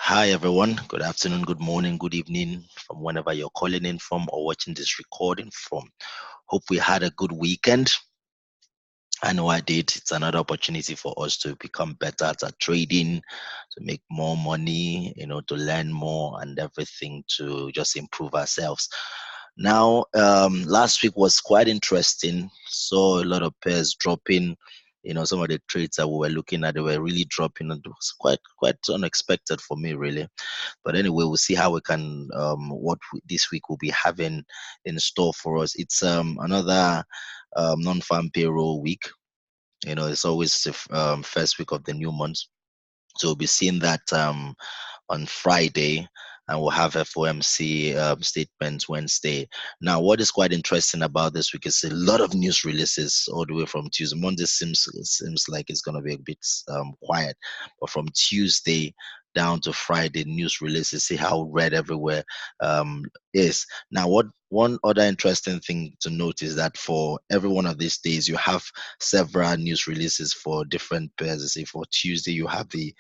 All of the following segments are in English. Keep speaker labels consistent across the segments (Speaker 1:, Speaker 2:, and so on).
Speaker 1: Hi, everyone. Good afternoon, good morning, good evening from whenever you're calling in from or watching this recording from. Hope we had a good weekend. I know I did. It's another opportunity for us to become better at trading, to make more money, to learn more and everything to just improve ourselves. Now, last week was quite interesting. Saw a lot of pairs dropping. Some of the trades that we were looking at, they were really dropping. And it was quite unexpected for me, really. But anyway, we'll see how we can this week will be having in store for us. It's another non-farm payroll week. It's always the first week of the new month. So we'll be seeing that on Friday, and we'll have FOMC statements Wednesday. Now, what is quite interesting about this week is a lot of news releases all the way from Tuesday. Monday seems like it's going to be a bit quiet, but from Tuesday down to Friday, news releases. See how red everywhere is. Now, what one other interesting thing to note is that for every one of these days, you have several news releases for different pairs. Say for Tuesday, you have the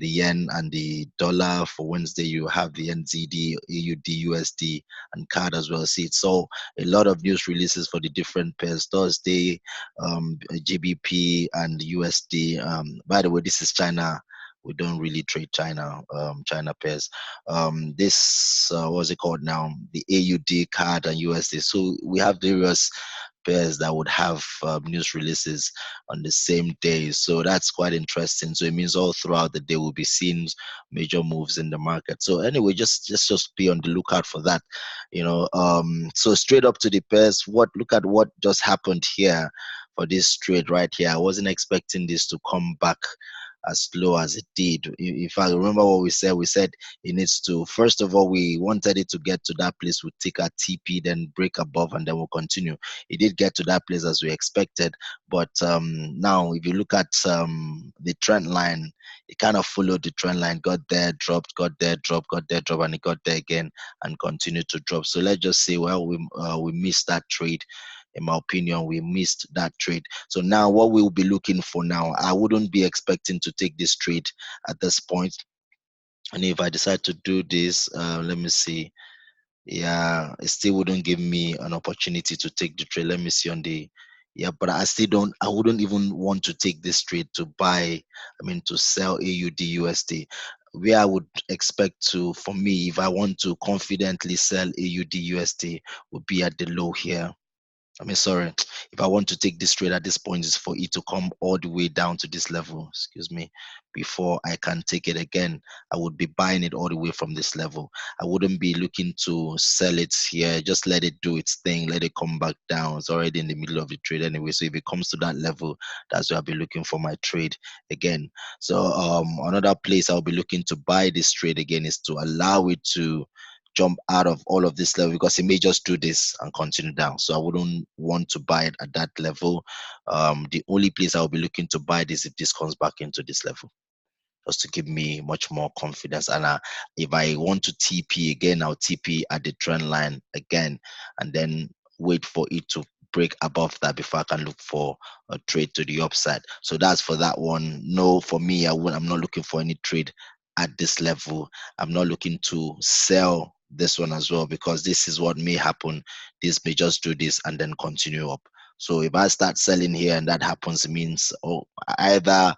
Speaker 1: yen and the dollar. For Wednesday, you have the NZD, AUD, USD, and CAD as well. See, so a lot of news releases for the different pairs. Thursday, GBP and USD. By the way, this is China. We don't really trade China pairs. This what's it called now? The AUD, CAD, and USD. So we have various pairs that would have news releases on the same day. So that's quite interesting. So it means all throughout the day we'll be seeing major moves in the market. So anyway, just be on the lookout for that. So straight up to the pairs. Look at what just happened here for this trade right here. I wasn't expecting this to come back as slow as it did. If I remember what we said it needs to, first of all, we wanted it to get to that place, we take our TP, then break above, and then we'll continue. It did get to that place as we expected, but now if you look at the trend line, it kind of followed the trend line, got there, dropped, got there, dropped, got there, dropped, and it got there again and continued to drop. So let's just say, well, we missed that trade. In my opinion, we missed that trade. So now what we'll be looking for now, I wouldn't be expecting to take this trade at this point. And if I decide to do this, let me see. Yeah, it still wouldn't give me an opportunity to take the trade. Let me see on the, yeah, but I wouldn't even want to take this trade to buy, to sell AUD USD. Where I would expect to, for me, if I want to confidently sell AUD USD, would be at the low here. Sorry, if I want to take this trade at this point, is for it to come all the way down to this level, excuse me, before I can take it again. I would be buying it all the way from this level. I wouldn't be looking to sell it here. Just let it do its thing, let it come back down. It's already in the middle of the trade anyway. So if it comes to that level, that's where I'll be looking for my trade again. So another place I'll be looking to buy this trade again is to allow it to jump out of all of this level, because it may just do this and continue down. So I wouldn't want to buy it at that level. The only place I'll be looking to buy this if this comes back into this level, just to give me much more confidence. And if I want to TP again, I'll TP at the trend line again, and then wait for it to break above that before I can look for a trade to the upside. So that's for that one. No, for me, I'm not looking for any trade at this level. I'm not looking to sell this one as well, because this is what may happen. This may just do this and then continue up. So if I start selling here and that happens, it means, either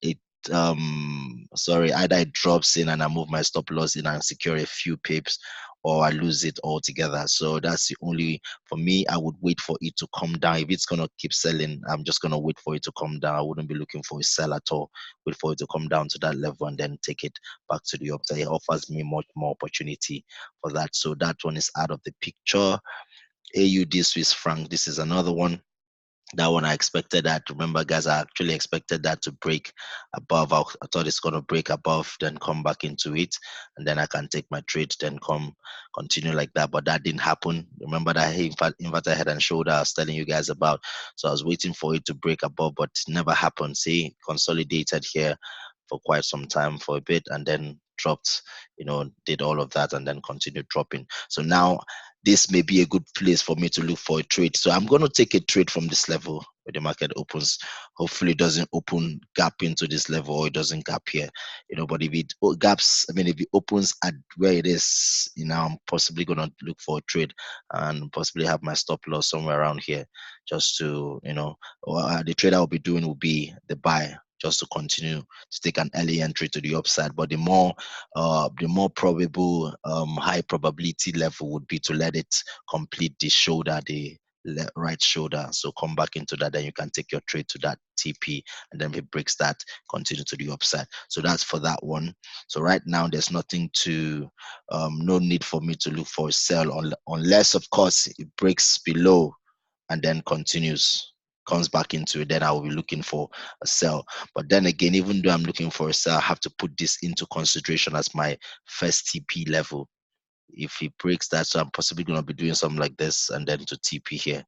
Speaker 1: it either it drops in and I move my stop loss in and secure a few pips, or I lose it altogether. So that's the only, for me, I would wait for it to come down. If it's gonna keep selling, I'm just gonna wait for it to come down. I wouldn't be looking for a sell at all. Wait for it to come down to that level and then take it back to the upside. It offers me much more opportunity for that. So that one is out of the picture. AUD Swiss franc, this is another one. That one I expected that. Remember, guys, I actually expected that to break above. I thought it's gonna break above, then come back into it, and then I can take my trade, then continue like that. But that didn't happen. Remember that inverted head and shoulder I was telling you guys about. So I was waiting for it to break above, but it never happened. See, consolidated here for quite some time, for a bit, and then dropped. Did all of that and then continued dropping. So now this may be a good place for me to look for a trade. So I'm going to take a trade from this level where the market opens. Hopefully it doesn't open gap into this level, or it doesn't gap here, but if it gaps, I mean, if it opens at where it is, I'm possibly going to look for a trade and possibly have my stop loss somewhere around here, just to, the trade I'll be doing will be the buy, just to continue to take an early entry to the upside. But the more probable, high probability level would be to let it complete the shoulder, the right shoulder. So come back into that, then you can take your trade to that TP, and then if it breaks that, continue to the upside. So that's for that one. So right now there's nothing to, no need for me to look for a sell, unless of course it breaks below and then comes back into it, then I will be looking for a sell. But then again, even though I'm looking for a sell, I have to put this into consideration as my first TP level. If he breaks that, so I'm possibly going to be doing something like this and then to TP here,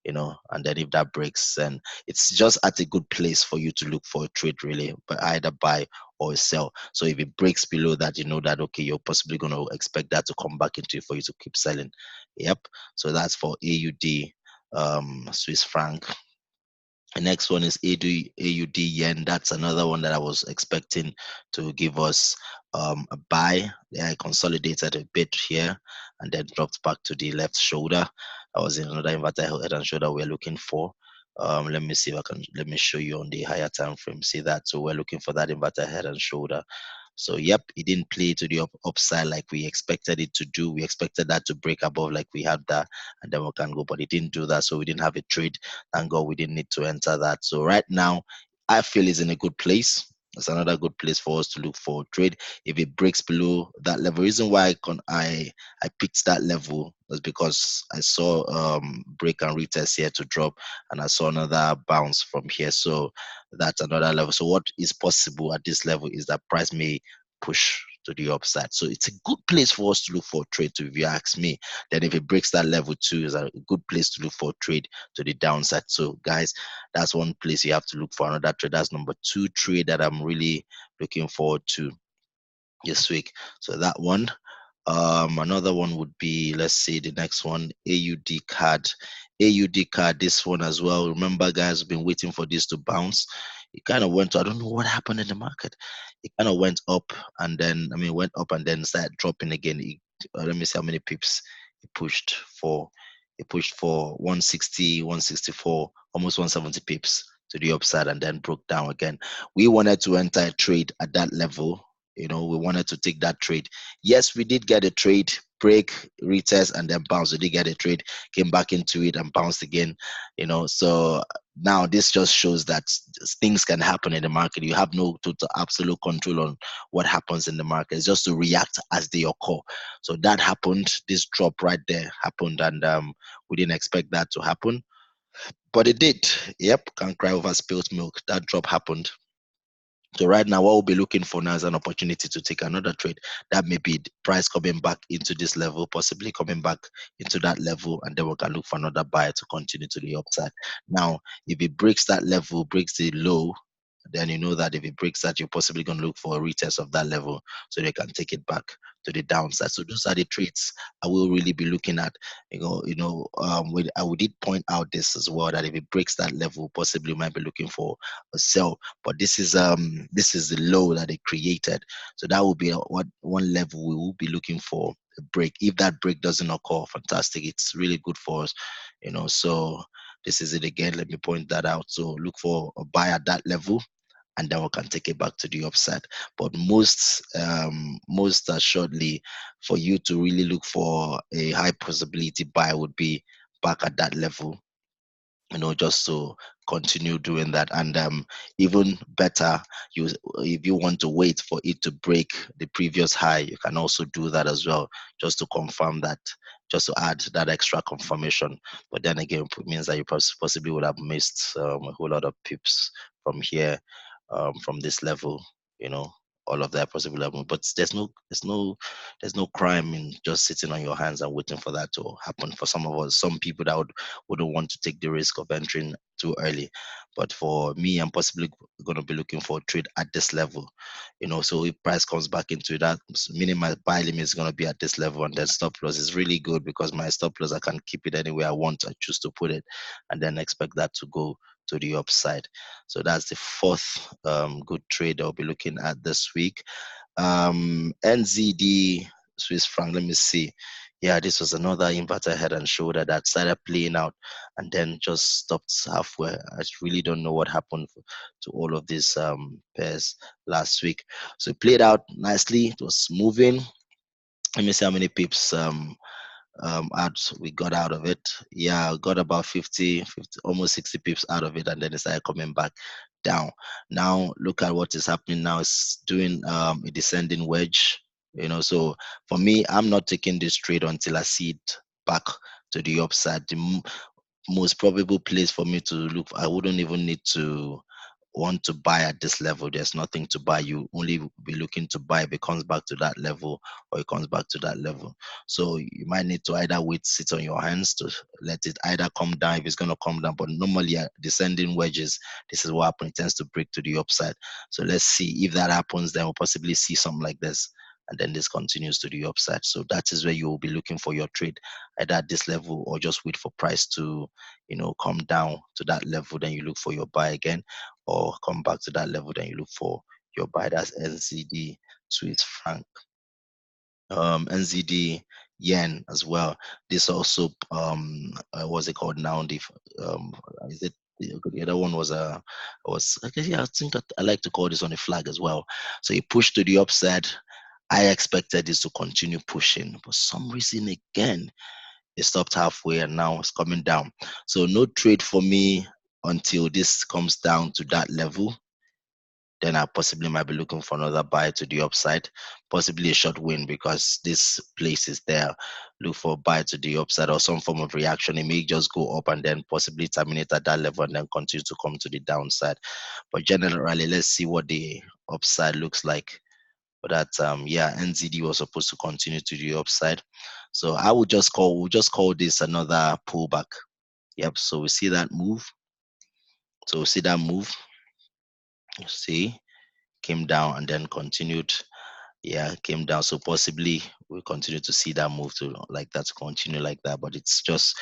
Speaker 1: and then if that breaks, then it's just at a good place for you to look for a trade, really, but either buy or sell. So if it breaks below that, you know that, okay, you're possibly going to expect that to come back into it for you to keep selling. Yep. So that's for AUD, Swiss franc. The next one is AUD yen. That's another one that I was expecting to give us a buy. Yeah, I consolidated a bit here and then dropped back to the left shoulder. I was in another inverted head and shoulder we're looking for. Let me see if I can, let me show you on the higher time frame. See that? So we're looking for that inverted head and shoulder. So yep, it didn't play to the upside like we expected it to do. We expected that to break above like we had that, and then we can go, but it didn't do that. So we didn't have a trade. Thank God we didn't need to enter that. So right now, I feel it's in a good place. It's another good place for us to look for trade. If it breaks below that level, reason why I picked that level was because I saw break and retest here to drop, and I saw another bounce from here. So that's another level. So what is possible at this level is that price may push to the upside. So it's a good place for us to look for a trade to, if you ask me. Then if it breaks that level too, is a good place to look for a trade to the downside. So guys, that's one place you have to look for another trade. That's number two trade that I'm really looking forward to this week. So that one. Another one would be, let's see, the next one, AUD card. AUD card, this one as well. Remember, guys, we've been waiting for this to bounce. It kind of went, I don't know what happened in the market. It kind of went up and then, went up and then started dropping again. Let me see how many pips it pushed for. It pushed for 160, 164, almost 170 pips to the upside and then broke down again. We wanted to enter a trade at that level. We wanted to take that trade. Yes, we did get a trade, break, retest, and then bounce. We did get a trade, came back into it and bounced again. So now this just shows that things can happen in the market. You have no total absolute control on what happens in the market. It's just to react as they occur. So that happened. This drop right there happened, and we didn't expect that to happen, but it did. Yep, can't cry over spilled milk. That drop happened. So right now, what we'll be looking for now is an opportunity to take another trade. That may be the price coming back into this level, possibly coming back into that level, and then we can look for another buyer to continue to the upside. Now, if it breaks that level, breaks the low, then you know that if it breaks that, you're possibly going to look for a retest of that level so they can take it back to the downside. So those are the trades I will really be looking at. We did point out this as well, that if it breaks that level, possibly you might be looking for a sell. But this is the low that they created. So that will be what one level we will be looking for a break. If that break doesn't occur, fantastic. It's really good for us. So this is it again. Let me point that out. So look for a buy at that level, and then we can take it back to the upside. But most assuredly, for you to really look for a high possibility buy would be back at that level, just to continue doing that. And even better, if you want to wait for it to break the previous high, you can also do that as well, just to confirm that, just to add that extra confirmation. But then again, it means that you possibly would have missed a whole lot of pips from here, from this level, you know all of that possible happen. But there's no crime in just sitting on your hands and waiting for that to happen. For some of us, some people that wouldn't want to take the risk of entering too early. But for me, I'm possibly going to be looking for a trade at this level. So if price comes back into that, meaning my buy limit is going to be at this level, and then stop loss is really good because my stop loss, I can keep it anywhere I want. I choose to put it, and then expect that to go to the upside. So that's the fourth good trade I'll be looking at this week. NZD Swiss franc. Let me see. Yeah, this was another inverted head and shoulder that started playing out and then just stopped halfway. I really don't know what happened to all of these pairs last week. So it played out nicely. It was moving. Let me see how many pips out we got out of it. Yeah, got about 50, almost 60 pips out of it, and then it started coming back down. Now look at what is happening now. It's doing a descending wedge. So for me, I'm not taking this trade until I see it back to the upside. The most probable place for me to look, I wouldn't even need to want to buy at this level. There's nothing to buy. You only be looking to buy if it comes back to that level or it comes back to that level. So you might need to either wait, sit on your hands to let it either come down if it's going to come down. But normally, descending wedges, this is what happens. It tends to break to the upside. So let's see if that happens. Then we'll possibly see something like this. And then this continues to the upside. So that is where you will be looking for your trade, either at this level or just wait for price to, come down to that level. Then you look for your buy again, or come back to that level. Then you look for your buy. That's NZD Swiss franc. NZD yen as well. This also what's it called now? Is it the other one was I guess, yeah, I think that I like to call this one a flag as well. So it pushed to the upside. I expected this to continue pushing. For some reason again, it stopped halfway and now it's coming down. So no trade for me until this comes down to that level. Then I possibly might be looking for another buy to the upside, possibly a short win because this place is there. Look for a buy to the upside or some form of reaction. It may just go up and then possibly terminate at that level and then continue to come to the downside. But generally, let's see what the upside looks like. But that yeah, NZD was supposed to continue to the upside. So we'll just call this another pullback. Yep. So we see that move. So we see that move. You see, came down and then continued. Yeah, came down. So possibly we continue to see that move to like that to continue like that. But it's just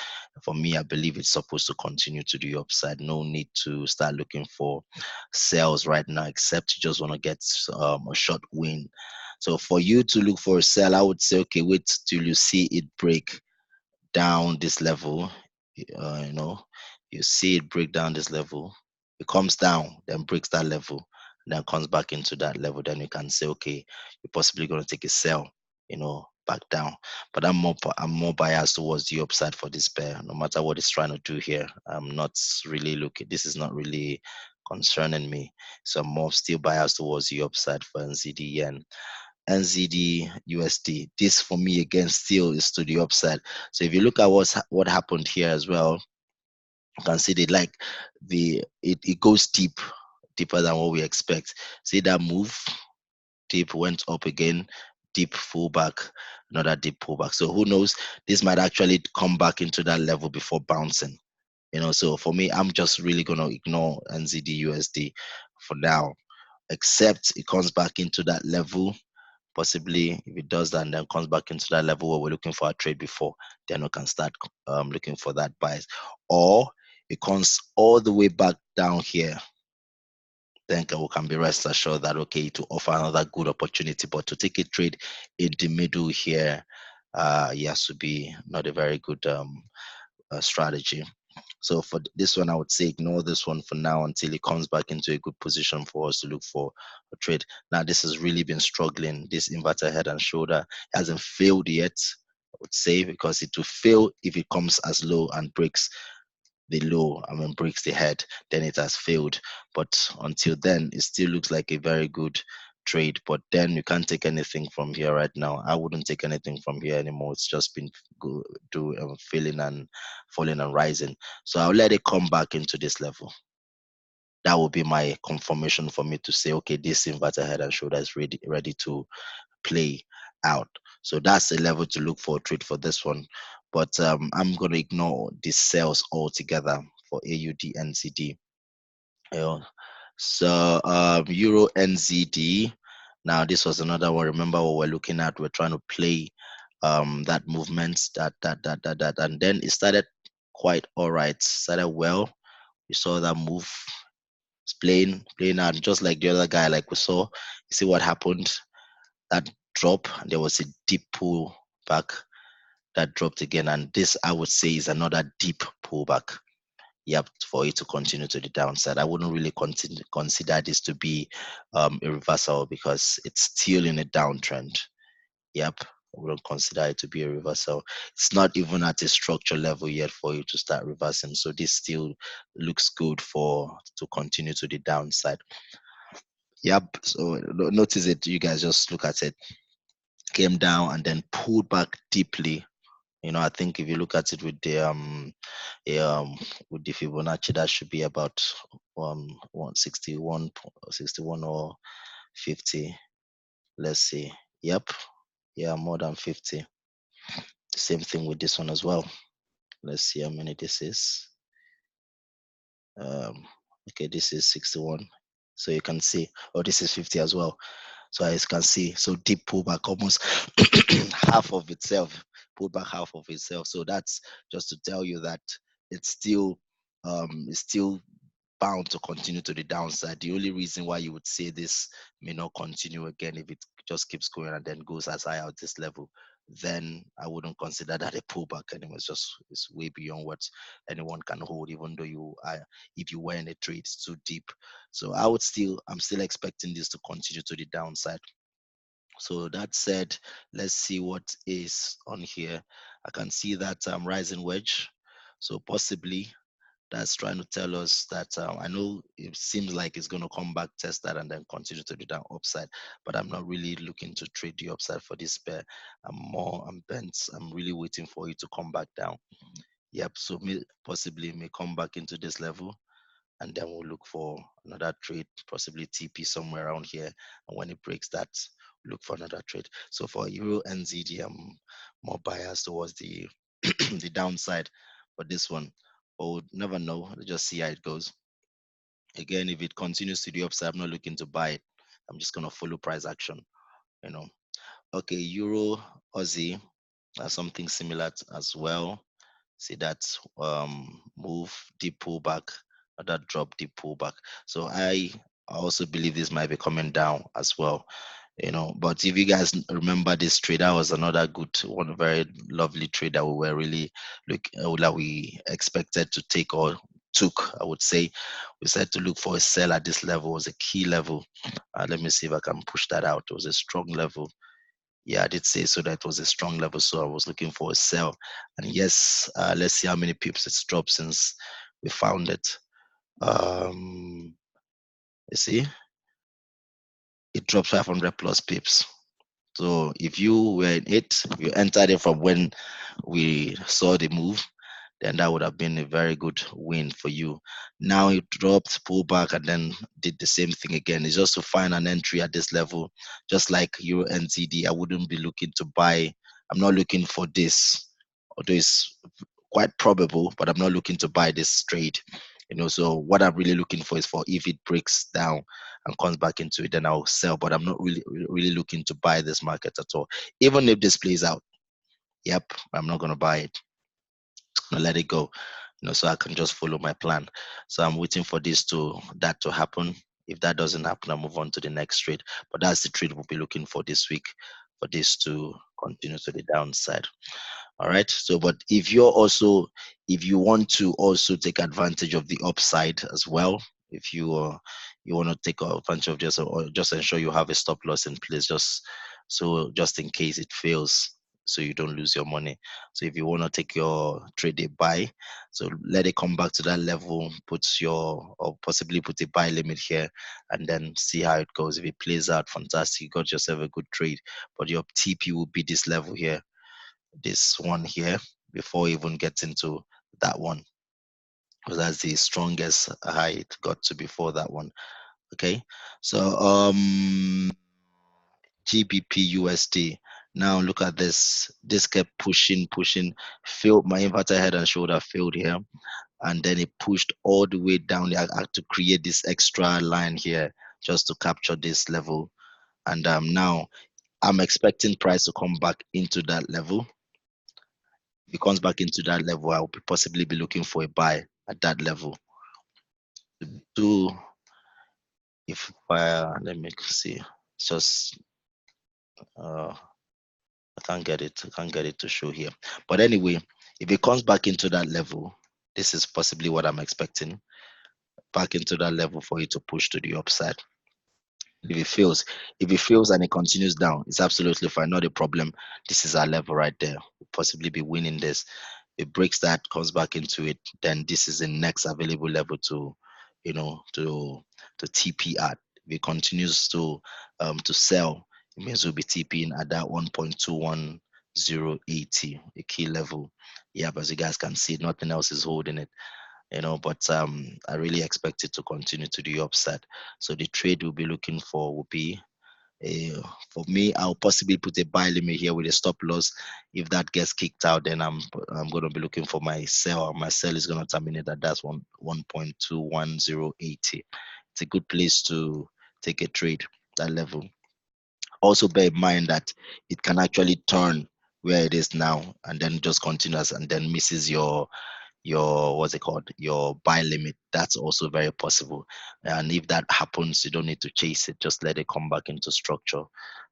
Speaker 1: for me, I believe it's supposed to continue to the upside. No need to start looking for sales right now, except you just want to get a short win. So for you to look for a sell, I would say, okay, wait till you see it break down this level. You know, you see it break down this level, it comes down, then breaks that level, then comes back into that level. Then you can say, okay, you're possibly going to take a sell, back down. But I'm more biased towards the upside for this pair, no matter what it's trying to do here. I'm not really looking. This is not really concerning me. So I'm more still biased towards the upside for NZD yen. NZD USD. This for me again still is to the upside. So if you look at what happened here as well, you can see it goes deeper than what we expect. See that move, deep went up again, deep pullback, another deep pullback. So who knows? This might actually come back into that level before bouncing. So for me, I'm just really gonna ignore NZD USD for now, except it comes back into that level. Possibly, if it does that and then comes back into that level where we're looking for a trade before, then we can start looking for that buys. Or it comes all the way back down here, then we can be rest assured that okay, to offer another good opportunity, but to take a trade in the middle here, yes, would be not a very good strategy. So for this one, I would say ignore this one for now until it comes back into a good position for us to look for a trade. Now, this has really been struggling. This inverted head and shoulder hasn't failed yet, I would say, because it will fail if it comes as low and breaks the low, breaks the head, then it has failed. But until then, it still looks like a very good trade. But then you can't take anything from here right now. I wouldn't take anything from here anymore. It's just been failing and falling and rising. So I'll let it come back into this level. that would be my confirmation for me to say, okay, this inverted head and shoulder is ready to play out. So that's a level to look for a trade for this one. But I'm going to ignore the sales altogether for AUD NZD. You know. So Euro NZD. Now this was another one. Remember what we're looking at? We're trying to play that movement, that, and then it started quite all right. Started well. We saw that move. It's playing out just like the other guy. Like we saw. You see what happened? That drop. And there was a deep pull back that dropped again, and this I would say is another deep pullback. Yep, for it to continue to the downside. I wouldn't really consider this to be a reversal because it's still in a downtrend. Yep, I wouldn't consider it to be a reversal. It's not even at a structure level yet for you to start reversing. So this still looks good for to continue to the downside. Yep. So notice it. You guys just look at it. Came down and then pulled back deeply. I think if you look at it with the Fibonacci, that should be about 161, 61 or 50. Let's see. Yep. Yeah, more than 50. Same thing with this one as well. Let's see how many this is. Um, okay, this is 61. So you can see, oh, this is 50 as well. So as you can see, so deep pullback, almost half of itself, pulled back half of itself. So that's just to tell you that it's still bound to continue to the downside. The only reason why you would say this may not continue again if it just keeps going and then goes as high at this level, then I wouldn't consider that a pullback anymore. It's way beyond what anyone can hold, even though if you were in a trade, it's too deep. So I'm still expecting this to continue to the downside. So that said, let's see what is on here. I can see that rising wedge. So possibly that's trying to tell us that I know it seems like it's going to come back, test that, and then continue to do that upside. But I'm not really looking to trade the upside for this pair. I'm bent. I'm really waiting for it to come back down. Yep. So possibly may come back into this level, and then we'll look for another trade, possibly TP somewhere around here. And when it breaks that, look for another trade. So for Euro NZD, I'm more biased towards the the downside for this one. But we'll never know. Let's just see how it goes. Again, if it continues to the upside, I'm not looking to buy it. I'm just gonna follow price action. You know. Okay, Euro Aussie, something similar as well. See that move, deep pullback, that drop, deep pullback. So I also believe this might be coming down as well. But if you guys remember this trade, that was another good one, very lovely trade that we were really that we expected to take or took. I would say we said to look for a sell at this level. Was a key level. Let me see if I can push that out. It was a strong level. Yeah, I did say so that was a strong level, so I was looking for a sell. And yes, let's see how many pips it's dropped since we found it. um you see, it dropped 500 plus pips. So if you were in it, if you entered it from when we saw the move, then that would have been a very good win for you. Now it dropped, pulled back, and then did the same thing again. It's just to find an entry at this level, just like Euro NZD. I wouldn't be looking to buy. I'm not looking for this, although it's quite probable, but I'm not looking to buy this trade. So what I'm really looking for is for if it breaks down and comes back into it, then I'll sell. But I'm not really looking to buy this market at all. Even if this plays out, yep, I'm not gonna buy it. I'm gonna let it go. So I can just follow my plan. So I'm waiting for that to happen. If that doesn't happen, I'll move on to the next trade. But that's the trade we'll be looking for this week, for this to continue to the downside. All right. So, but if you want to also take advantage of the upside as well, if you want to take advantage of this, or just ensure you have a stop loss in place, just in case it fails, so you don't lose your money. So if you want to take your trade a buy, so let it come back to that level, or possibly put a buy limit here, and then see how it goes. If it plays out, fantastic, you got yourself a good trade. But your TP will be this level here, this one here, before even getting to that one. because that's the strongest high it got to before that one. Okay, so GBP USD. Now look at this. This kept pushing, failed. My inverted head and shoulder failed here, and then it pushed all the way down. I had to create this extra line here just to capture this level. And now I'm expecting price to come back into that level. If it comes back into that level, I'll possibly be looking for a buy at that level. Do if let me see, it's just I can't get it. I can't get it to show here. But anyway, if it comes back into that level, this is possibly what I'm expecting. Back into that level for it to push to the upside. If it fails and it continues down, it's absolutely fine, not a problem. This is our level right there. We'll possibly be winning this. It breaks that, comes back into it, then this is the next available level to, you know, to TP at. If it continues to sell, it means we'll be TPing at that 1.21080, a key level. Yeah, but as you guys can see, nothing else is holding it, but I really expect it to continue to the upside. So the trade we'll be looking for will be for me, I'll possibly put a buy limit here with a stop loss. If that gets kicked out, then I'm going to be looking for my sell. My sell is going to terminate at that's 1.21080. It's a good place to take a trade, that level. Also bear in mind that it can actually turn where it is now and then just continues and then misses your what's it called, your buy limit. That's also very possible, and if that happens, you don't need to chase it, just let it come back into structure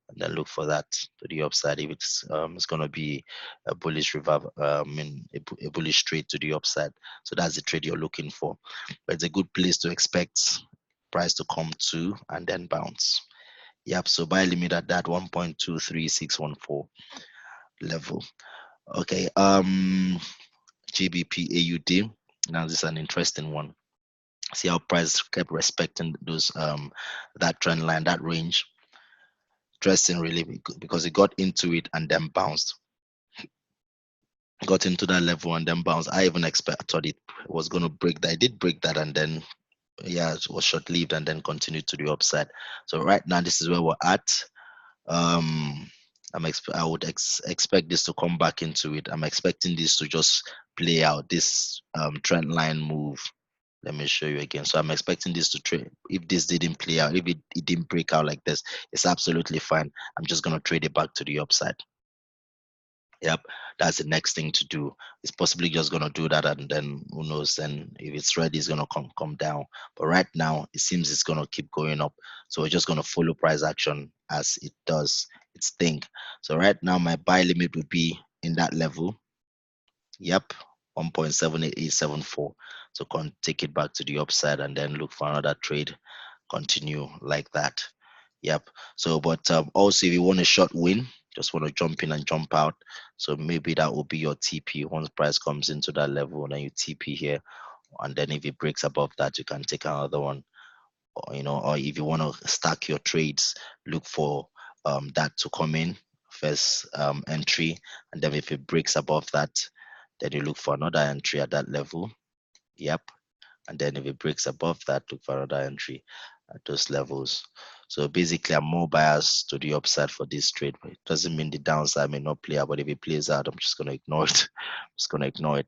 Speaker 1: and then look for that to the upside. If it's going to be a bullish reverb, a bullish trade to the upside, so that's the trade you're looking for. But it's a good place to expect price to come to and then bounce. Yep, so buy limit at that 1.23614 level. Okay, GBP AUD. Now this is an interesting one. See how price kept respecting those that trend line, that range. Interesting really, because it got into it and then bounced. Got into that level and then bounced. I even thought it was going to break that. It did break that, and then yeah, it was short lived and then continued to the upside. So right now this is where we're at. um I would expect this to come back into it. I'm expecting this to just play out this trend line move. Let me show you again. So I'm expecting this to trade. If this didn't play out, if it didn't break out like this, it's absolutely fine. I'm just gonna trade it back to the upside. Yep, that's the next thing to do. It's possibly just gonna do that, and then who knows? Then if it's ready, it's gonna come down. But right now, it seems it's gonna keep going up. So we're just gonna follow price action as it does its thing. So right now, my buy limit would be in that level. Yep, 1.78874. So take it back to the upside and then look for another trade. Continue like that. Yep. So, but also if you want a short win, just want to jump in and jump out. So maybe that will be your TP once price comes into that level, and then you TP here, and then if it breaks above that, you can take another one. Or if you want to stack your trades, look for that to come in first entry, and then if it breaks above that, then you look for another entry at that level. Yep. And then if it breaks above that, look for another entry at those levels. So basically, I'm more biased to the upside for this trade, but it doesn't mean the downside may not play out. But if it plays out, I'm just gonna ignore it. I'm just gonna ignore it,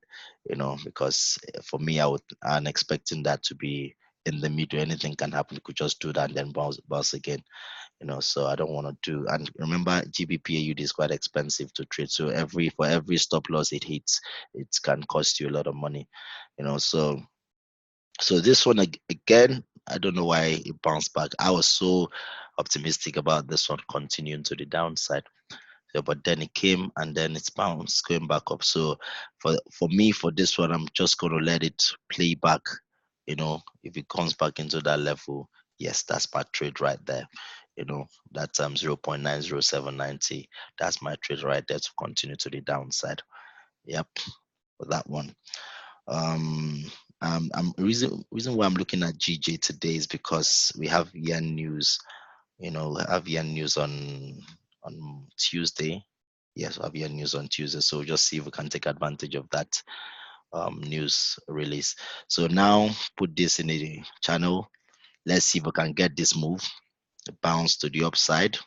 Speaker 1: because for me, I'm expecting that to be in the middle. Anything can happen. You could just do that and then bounce again. So I don't want to do. And remember, GBP AUD is quite expensive to trade. So for every stop loss it hits, it can cost you a lot of money. So this one again, I don't know why it bounced back. I was so optimistic about this one continuing to the downside. So, but then it came and then it's bounced, going back up. So for me, for this one, I'm just gonna let it play back. If it comes back into that level, yes, that's my trade right there. That's 0.90790. That's my trade right there to continue to the downside. Yep, for that one. Um, I'm reason why I'm looking at GJ today is because we have yen news. We have yen news on Tuesday. Yes, we have yen news on Tuesday. So we'll just see if we can take advantage of that news release. So now put this in the channel. Let's see if we can get this move, bounce to the upside,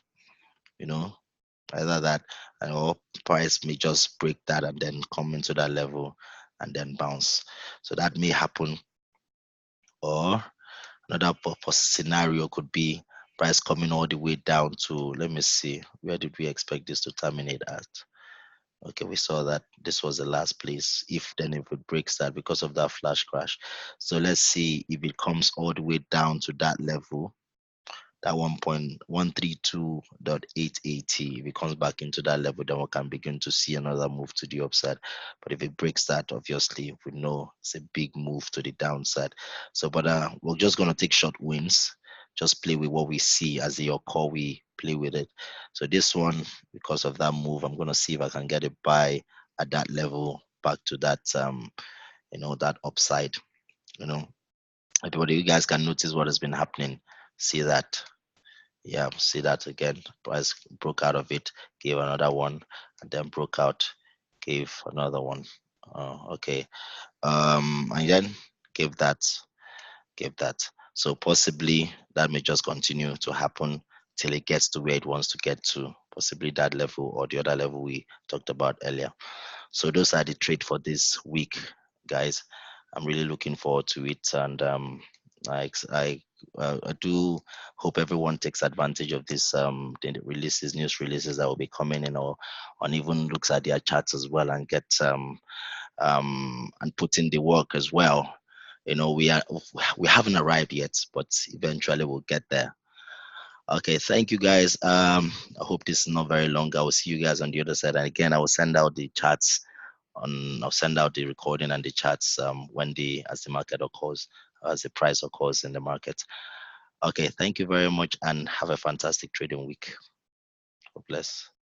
Speaker 1: you know, either that or price may just break that and then come into that level and then bounce. So that may happen. Or another scenario could be price coming all the way down to, let me see, where did we expect this to terminate at? Okay, we saw that this was the last place. If then if it breaks that because of that flash crash. So let's see if it comes all the way down to that level, that 1.132.880. If it comes back into that level, then we can begin to see another move to the upside. But if it breaks that, obviously we know it's a big move to the downside. So but we're just gonna take short wins, just play with what we see as your call, we play with it. So this one, because of that move, I'm gonna see if I can get a buy at that level back to that that upside. You know, everybody, you guys can notice what has been happening. See that, yeah, see that again. Price broke out of it, gave another one, and then broke out, gave another one. Okay. And then gave that, gave that. So possibly that may just continue to happen till it gets to where it wants to get to, possibly that level or the other level we talked about earlier. So those are the trade for this week, guys. I'm really looking forward to it, and I do hope everyone takes advantage of this the releases, news releases that will be coming in, or and even looks at their charts as well and get and put in the work as well. You know, we haven't arrived yet, but eventually we'll get there. Okay, thank you guys. I hope this is not very long. I will see you guys on the other side. And again, I will send out the charts I'll send out the recording and the charts when as the market occurs, as the price occurs in the market. Okay, thank you very much and have a fantastic trading week. God bless.